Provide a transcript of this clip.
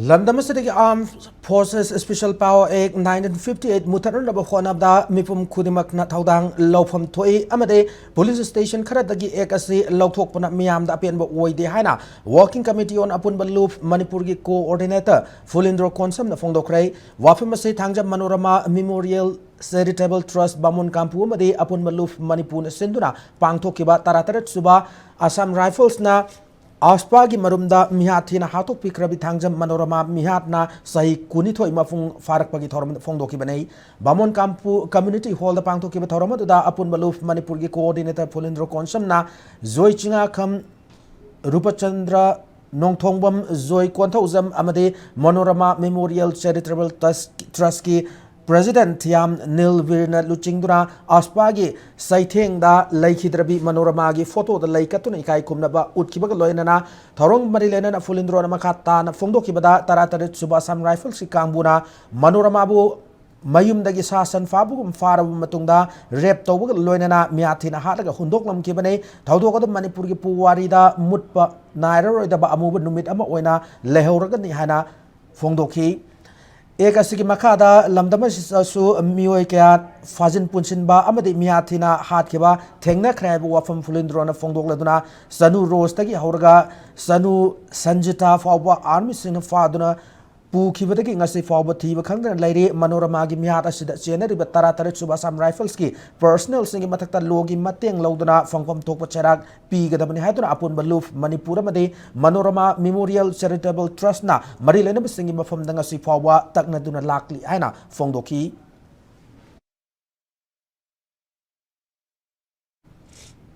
London City Armed Forces Special Power Act 1958 Mutharnaba Honabda Mipum Kudimak Nathaudang Lofam Toi Amade Police Station Karatagi Ekasi Lokpana Miam da Pian Woide Haina Working Committee on Apun Baluf Manipuri Coordinator Fulindro Consum the Fondokray Wafimase Tangja Manorama Memorial Charitable Trust Bamun Kampu Made Apun Baluf Manipur Sinduna Pangtokiba Tarataret Suba Assam Rifles na Afspa की मरुमदा मिहाथीना हाथोक पिक्रबी थांगजम मनोरमा मिहातना सही कुनिथोई मफुंग फारक पगी theorem फोंगदोकी बनै बामोन काम्पु community hall दा पांगथोकी theorem दुदा अपुन बलुफ मणिपुर की coordinator फुलिंद्रो कोनसमना जोय चिंगा खम रूपचंद्र नोंथोंगबम जोय कोंथौजम अमदे मनोरमा मेमोरियल चैरिटेबल ट्रस्ट की President Thiam Nil Virna Luchingdura Aspagi Saiteng da Laikhidrabi Manorama'S photo the Laikatun Ikai Kumnaba Utkibaga Loinana Thorong Marilena Fulindro Makata Fongdokibada Taratarit Subasam Rifles Kambuna Manoramabu Mayum dagi sasan fabugum farabu matungda rep tawbug loinana miathina hataga hundok lam kibane thawdok Manipur gi puwari da mutpa naira da ba amuba numit ama oina lehoraga ni hana fongdoki एक असिकी मखादा लमदम सु मियोय क्या फाजिन पुनसिनबा अमदि मियाथिना हातखेबा थेंगना खरायब वाफम फुलिंद्रोना फोंदोकलदुना सनु रोस्टगी हौरगा सनु Sanjita फावबा army Singh फादुना पुखिबदगी ngasi फावबा थीबा खंगदन लैरे मनोरमागी मियात असिदा चेनरिबा तरातरे सुबा सम rifles की personal सिंग मथक्ता लोगी मतेंग लौदुना फंगफम थोकपा चराग पीगदबनि हायदुना अपुन बलुफ मणिपुर मदे Manorama Memorial Charitable trust ना मरी लेनब सिंग मफम दंगा सि फावबा तकनदुना लाकली हायना फोंदोकी